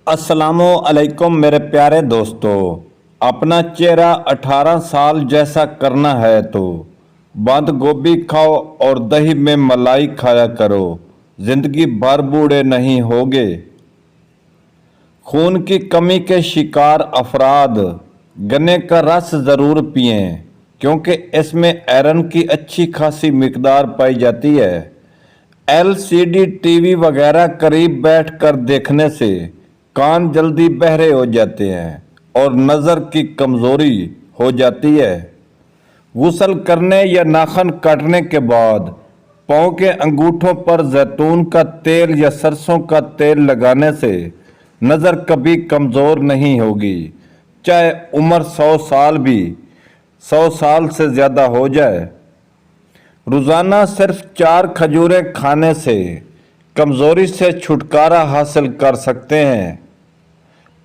अस्सलामु अलैकुम मेरे प्यारे दोस्तों। अपना चेहरा 18 साल जैसा करना है तो बंद गोभी खाओ और दही में मलाई खाया करो, जिंदगी भर बूढ़े नहीं होगे। खून की कमी के शिकार अफराद गन्ने का रस ज़रूर पिएं, क्योंकि इसमें आयरन की अच्छी खासी मिकदार पाई जाती है। एलसीडी टीवी वगैरह करीब बैठकर देखने से कान जल्दी बहरे हो जाते हैं और नज़र की कमज़ोरी हो जाती है। गुस्ल करने या नाखून काटने के बाद पाँव के अंगूठों पर जैतून का तेल या सरसों का तेल लगाने से नज़र कभी कमज़ोर नहीं होगी, चाहे उम्र 100 साल से ज़्यादा हो जाए। रोज़ाना सिर्फ 4 खजूरें खाने से कमज़ोरी से छुटकारा हासिल कर सकते हैं।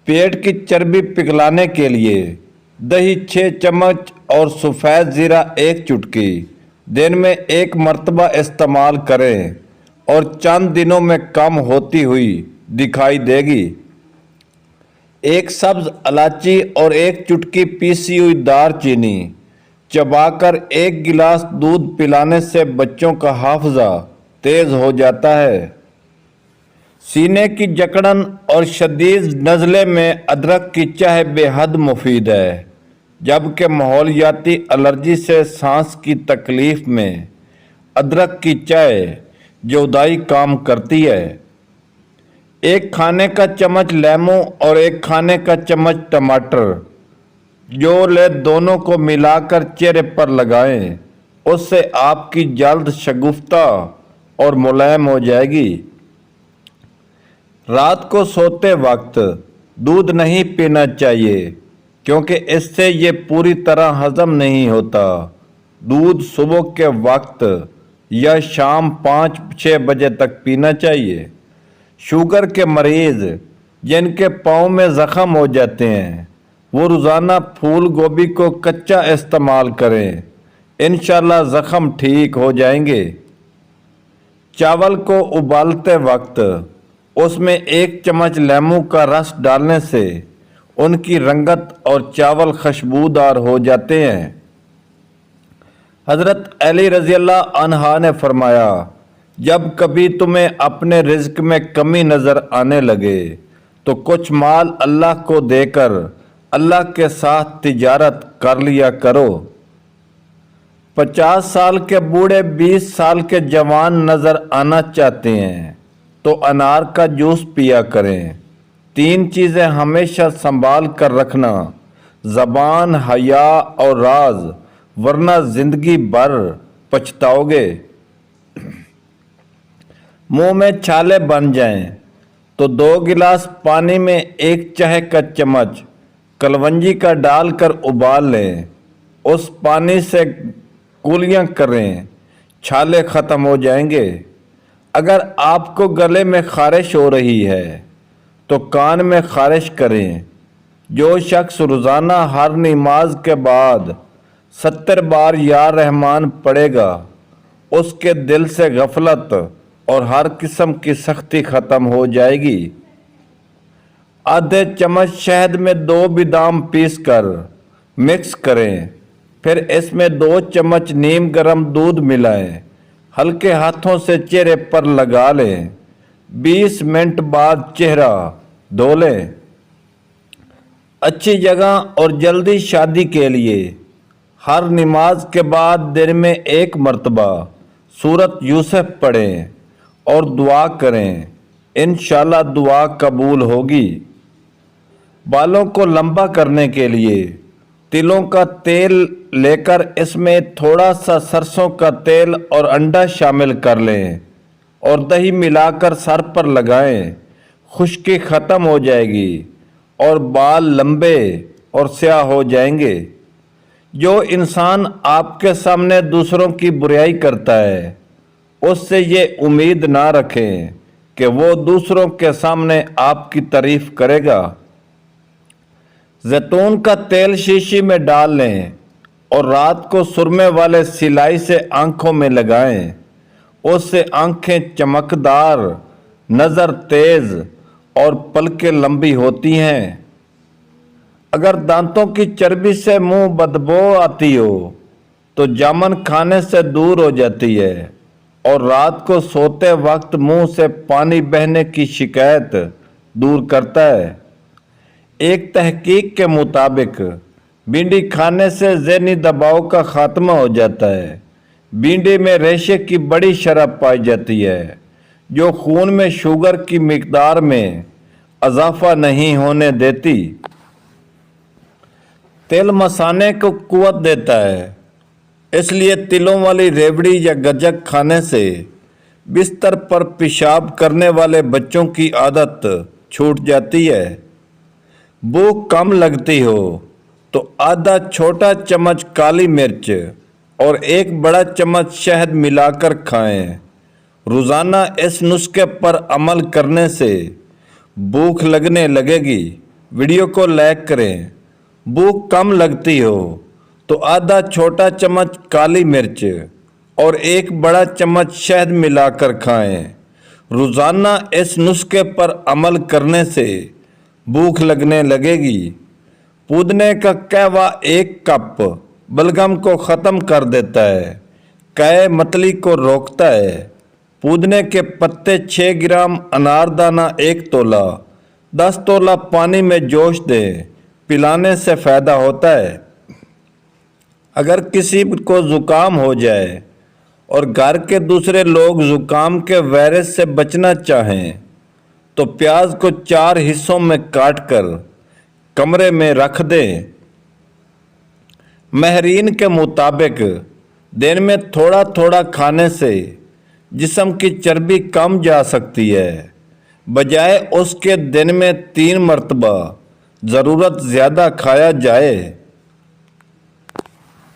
पेट की चर्बी पिघलाने के लिए दही 6 चम्मच और सफ़ेद ज़ीरा 1 चुटकी दिन में 1 मरतबा इस्तेमाल करें और चंद दिनों में कम होती हुई दिखाई देगी। 1 सब्ज़ इलायची और 1 चुटकी पीसी हुई दालचीनी चबाकर 1 गिलास दूध पिलाने से बच्चों का हाफजा तेज हो जाता है। सीने की जकड़न और शदीद नज़ले में अदरक की चाय बेहद मुफीद है, जबकि माहौलियाती एलर्जी से सांस की तकलीफ में अदरक की चाय जोदाई काम करती है। 1 खाने का चम्मच लेमू और 1 खाने का चम्मच टमाटर जो ले दोनों को मिलाकर चेहरे पर लगाएं, उससे आपकी जल्द शगुफ्ता और मुलायम हो जाएगी। रात को सोते वक्त दूध नहीं पीना चाहिए, क्योंकि इससे ये पूरी तरह हजम नहीं होता। दूध सुबह के वक्त या शाम 5-6 बजे तक पीना चाहिए। शुगर के मरीज़ जिनके पाँव में ज़ख़म हो जाते हैं वो रोज़ाना फूल गोभी को कच्चा इस्तेमाल करें, इंशाल्लाह ज़ख़म ठीक हो जाएंगे। चावल को उबालते वक्त उसमें 1 चम्मच लेमू का रस डालने से उनकी रंगत और चावल खुशबूदार हो जाते हैं। हज़रत अली रज़ी अल्लाह अन्हा ने फरमाया, जब कभी तुम्हें अपने रिज़्क में कमी नज़र आने लगे तो कुछ माल अल्लाह को देकर अल्लाह के साथ तिजारत कर लिया करो। 50 साल के बूढ़े 20 साल के जवान नज़र आना चाहते हैं तो अनार का जूस पिया करें। 3 चीज़ें हमेशा संभाल कर रखना, ज़बान, हया और राज, वरना ज़िंदगी भर पछताओगे। मुंह में छाले बन जाएं तो 2 गिलास पानी में 1 चाय का चम्मच कलवंजी का डालकर उबाल लें। उस पानी से कुलियाँ करें, छाले ख़त्म हो जाएंगे। अगर आपको गले में ख़ारिश हो रही है तो कान में ख़ारिश करें। जो शख्स रोज़ाना हर नमाज के बाद 70 बार या रहमान पढ़ेगा, उसके दिल से गफलत और हर किस्म की सख्ती ख़त्म हो जाएगी। आधे चम्मच शहद में 2 बादाम पीसकर मिक्स करें, फिर इसमें 2 चम्मच नीम गर्म दूध मिलाएं, हल्के हाथों से चेहरे पर लगा लें। 20 मिनट बाद चेहरा धो लें। अच्छी जगह और जल्दी शादी के लिए हर नमाज के बाद दिन में 1 मरतबा सूरत यूसुफ पढ़ें और दुआ करें, इंशाल्लाह दुआ कबूल होगी। बालों को लंबा करने के लिए तिलों का तेल लेकर इसमें थोड़ा सा सरसों का तेल और अंडा शामिल कर लें और दही मिलाकर सर पर लगाएं। खुश्की ख़त्म हो जाएगी और बाल लंबे और स्याह हो जाएंगे। जो इंसान आपके सामने दूसरों की बुराई करता है, उससे ये उम्मीद ना रखें कि वो दूसरों के सामने आपकी तारीफ करेगा। जैतून का तेल शीशी में डाल लें और रात को सुरमे वाले सिलाई से आँखों में लगाएं। उससे आँखें चमकदार, नज़र तेज़ और पलकें लंबी होती हैं। अगर दांतों की चर्बी से मुंह बदबू आती हो तो जामुन खाने से दूर हो जाती है और रात को सोते वक्त मुंह से पानी बहने की शिकायत दूर करता है। एक तहकीक के मुताबिक भिंडी खाने से ज़हनी दबाव का खात्मा हो जाता है। भिंडी में रेशे की बड़ी शरह पाई जाती है जो खून में शुगर की मिकदार में इजाफा नहीं होने देती। तिल मसाने को कुव्वत देता है, इसलिए तिलों वाली रेवड़ी या गज्जक खाने से बिस्तर पर पेशाब करने वाले बच्चों की आदत छूट जाती है। भूख कम लगती हो तो आधा छोटा चम्मच काली मिर्च और एक बड़ा चम्मच शहद मिलाकर खाएं। रोज़ाना इस नुस्खे पर अमल करने से भूख लगने लगेगी। वीडियो को लाइक करें। भूख कम लगती हो तो आधा छोटा चम्मच काली मिर्च और एक बड़ा चम्मच शहद मिलाकर खाएं। रोज़ाना इस नुस्खे पर अमल करने से भूख लगने लगेगी। पुदीने का कहवा 1 कप बलगम को ख़त्म कर देता है, कै मतली को रोकता है। पुदीने के पत्ते 6 ग्राम, अनारदाना 1 तोला, 10 तोला पानी में जोश दें, पिलाने से फ़ायदा होता है। अगर किसी को ज़ुकाम हो जाए और घर के दूसरे लोग ज़ुकाम के वायरस से बचना चाहें तो प्याज को 4 हिस्सों में काटकर कमरे में रख दें। माहिरीन के मुताबिक दिन में थोड़ा थोड़ा खाने से जिस्म की चर्बी कम जा सकती है, बजाय उसके दिन में 3 मरतबा ज़रूरत ज़्यादा खाया जाए।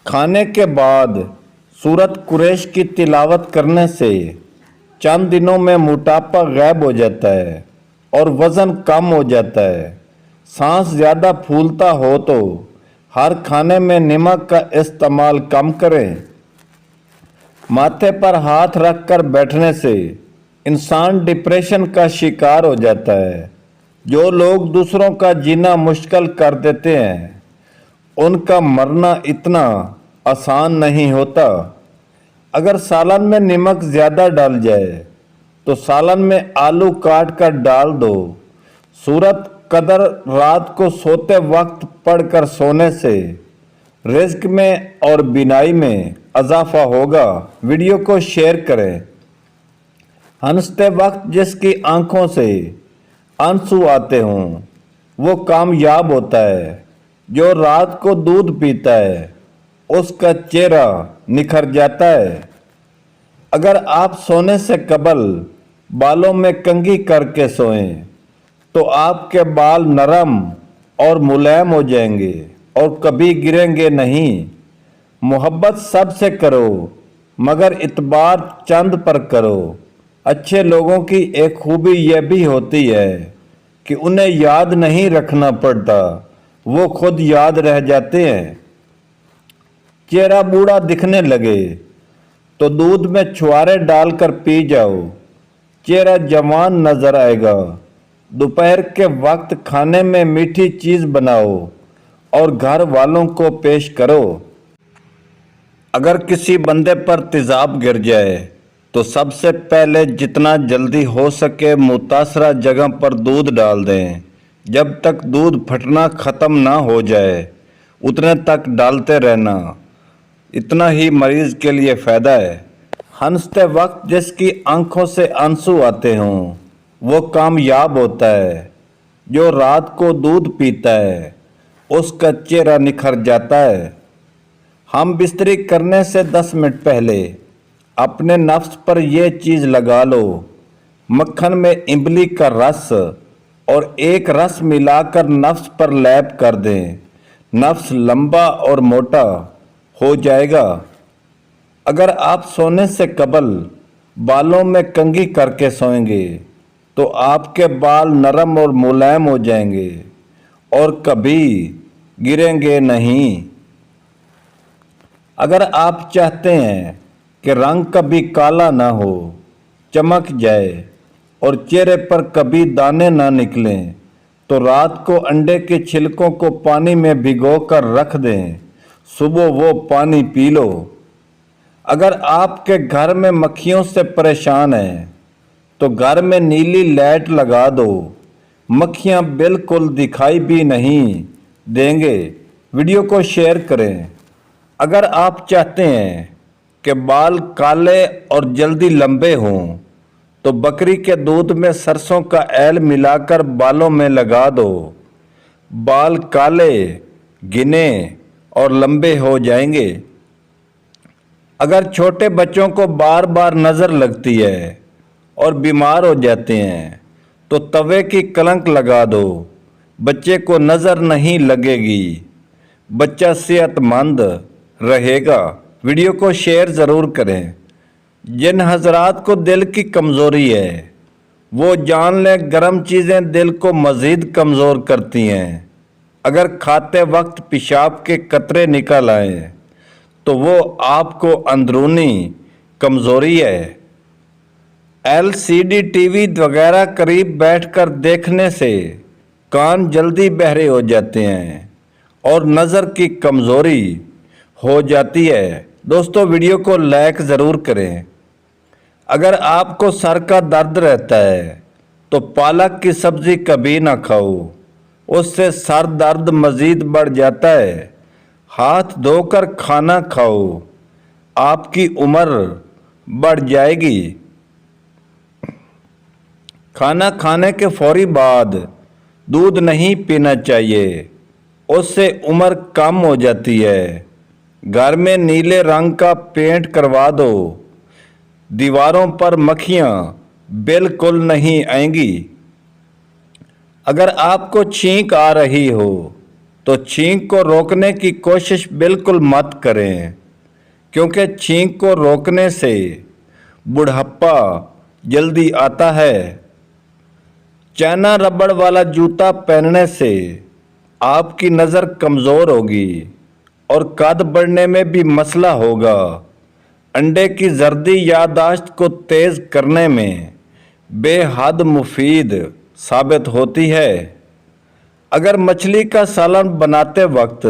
खाने के बाद सूरत कुरैश की तिलावत करने से चंद दिनों में मोटापा गायब हो जाता है और वज़न कम हो जाता है। सांस ज़्यादा फूलता हो तो हर खाने में नमक का इस्तेमाल कम करें। माथे पर हाथ रखकर बैठने से इंसान डिप्रेशन का शिकार हो जाता है। जो लोग दूसरों का जीना मुश्किल कर देते हैं उनका मरना इतना आसान नहीं होता। अगर सालन में नमक ज़्यादा डाल जाए तो सालन में आलू काट कर डाल दो। सूरत कदर रात को सोते वक्त पढ़कर सोने से रिज्क में और बिनाई में इजाफा होगा। वीडियो को शेयर करें। हंसते वक्त जिसकी आंखों से आंसू आते हों वो कामयाब होता है। जो रात को दूध पीता है उसका चेहरा निखर जाता है। अगर आप सोने से कबल बालों में कंघी करके सोएं तो आपके बाल नरम और मुलायम हो जाएंगे और कभी गिरेंगे नहीं। मोहब्बत सबसे करो मगर इतबार चंद पर करो। अच्छे लोगों की एक खूबी यह भी होती है कि उन्हें याद नहीं रखना पड़ता, वो खुद याद रह जाते हैं। चेहरा बूढ़ा दिखने लगे तो दूध में छुआरे डालकर पी जाओ, चेहरा जवान नजर आएगा। दोपहर के वक्त खाने में मीठी चीज़ बनाओ और घर वालों को पेश करो। अगर किसी बंदे पर तेज़ाब गिर जाए तो सबसे पहले जितना जल्दी हो सके मुतासरा जगह पर दूध डाल दें। जब तक दूध फटना ख़त्म ना हो जाए उतने तक डालते रहना, इतना ही मरीज़ के लिए फ़ायदा है। हंसते वक्त जिसकी आंखों से आंसू आते हों वो कामयाब होता है। जो रात को दूध पीता है उसका चेहरा निखर जाता है। हम बिस्तरी करने से 10 मिनट पहले अपने नफ्स पर यह चीज़ लगा लो। मक्खन में इमली का रस और एक रस मिलाकर नफ्स पर लैप कर दें। नफ्स लंबा और मोटा हो जाएगा। अगर आप सोने से कबल बालों में कंघी करके सोएंगे तो आपके बाल नरम और मुलायम हो जाएंगे और कभी गिरेंगे नहीं। अगर आप चाहते हैं कि रंग कभी काला ना हो, चमक जाए, और चेहरे पर कभी दाने ना निकलें तो रात को अंडे के छिलकों को पानी में भिगोकर रख दें, सुबह वो पानी पी लो। अगर आपके घर में मक्खियों से परेशान हैं तो घर में नीली लाइट लगा दो, मक्खियां बिल्कुल दिखाई भी नहीं देंगे। वीडियो को शेयर करें। अगर आप चाहते हैं कि बाल काले और जल्दी लंबे हों तो बकरी के दूध में सरसों का ऐल मिलाकर बालों में लगा दो, बाल काले, घने और लंबे हो जाएंगे। अगर छोटे बच्चों को बार बार नज़र लगती है और बीमार हो जाते हैं तो तवे की कलंक लगा दो, बच्चे को नज़र नहीं लगेगी, बच्चा सेहतमंद रहेगा। वीडियो को शेयर ज़रूर करें। जिन हजरात को दिल की कमज़ोरी है वो जान लें गर्म चीज़ें दिल को मज़ीद कमज़ोर करती हैं। अगर खाते वक्त पेशाब के कतरे निकल आए तो वो आपको अंदरूनी कमज़ोरी है। LCD टीवी वगैरह करीब बैठकर देखने से कान जल्दी बहरे हो जाते हैं और नज़र की कमज़ोरी हो जाती है। दोस्तों वीडियो को लाइक ज़रूर करें। अगर आपको सर का दर्द रहता है तो पालक की सब्ज़ी कभी ना खाओ, उससे सर दर्द मज़ीद बढ़ जाता है। हाथ धोकर खाना खाओ, आपकी उम्र बढ़ जाएगी। खाना खाने के फौरी बाद दूध नहीं पीना चाहिए, उससे उम्र कम हो जाती है। घर में नीले रंग का पेंट करवा दो, दीवारों पर मक्खियाँ बिल्कुल नहीं आएंगी। अगर आपको छींक आ रही हो तो छींक को रोकने की कोशिश बिल्कुल मत करें, क्योंकि छींक को रोकने से बुढ़ापा जल्दी आता है। चाइना रबड़ वाला जूता पहनने से आपकी नज़र कमज़ोर होगी और कद बढ़ने में भी मसला होगा। अंडे की जर्दी याददाश्त को तेज़ करने में बेहद मुफीद साबित होती है। अगर मछली का सालन बनाते वक्त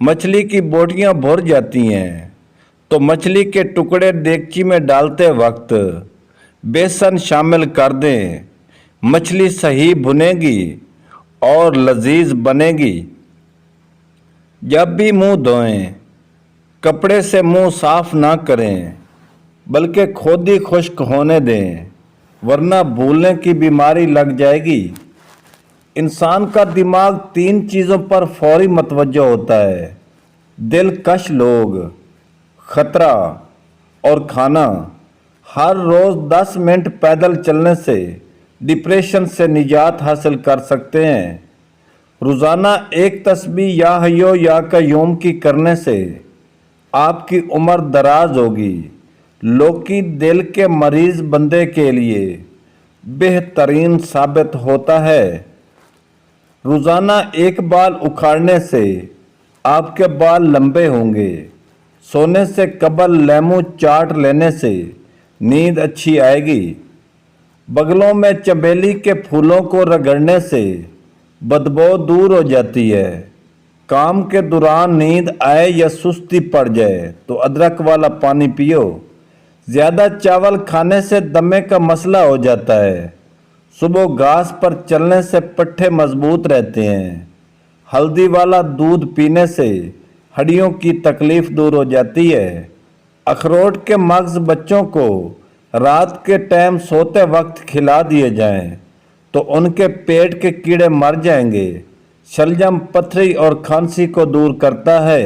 मछली की बोटियां भर जाती हैं तो मछली के टुकड़े देगची में डालते वक्त बेसन शामिल कर दें, मछली सही भुनेगी और लजीज बनेगी। जब भी मुंह धोएं कपड़े से मुंह साफ ना करें बल्कि खुद ही खुश्क होने दें, वरना भूलने की बीमारी लग जाएगी। इंसान का दिमाग 3 चीज़ों पर फौरी मतवज्जो होता है: दिलकश लोग, खतरा और खाना। हर रोज़ 10 मिनट पैदल चलने से डिप्रेशन से निजात हासिल कर सकते हैं। रोज़ाना एक तस्बीह या हयो या कय्यूम की करने से आपकी उम्र दराज होगी। लौकी दिल के मरीज बंदे के लिए बेहतरीन साबित होता है। रोज़ाना एक बाल उखाड़ने से आपके बाल लंबे होंगे। सोने से कबल लेमू चाट लेने से नींद अच्छी आएगी। बगलों में चमेली के फूलों को रगड़ने से बदबू दूर हो जाती है। काम के दौरान नींद आए या सुस्ती पड़ जाए तो अदरक वाला पानी पियो। ज़्यादा चावल खाने से दमे का मसला हो जाता है। सुबह घास पर चलने से पट्ठे मजबूत रहते हैं। हल्दी वाला दूध पीने से हड्डियों की तकलीफ दूर हो जाती है। अखरोट के मगज़ बच्चों को रात के टाइम सोते वक्त खिला दिए जाएं तो उनके पेट के कीड़े मर जाएंगे। शलजम पथरी और खांसी को दूर करता है।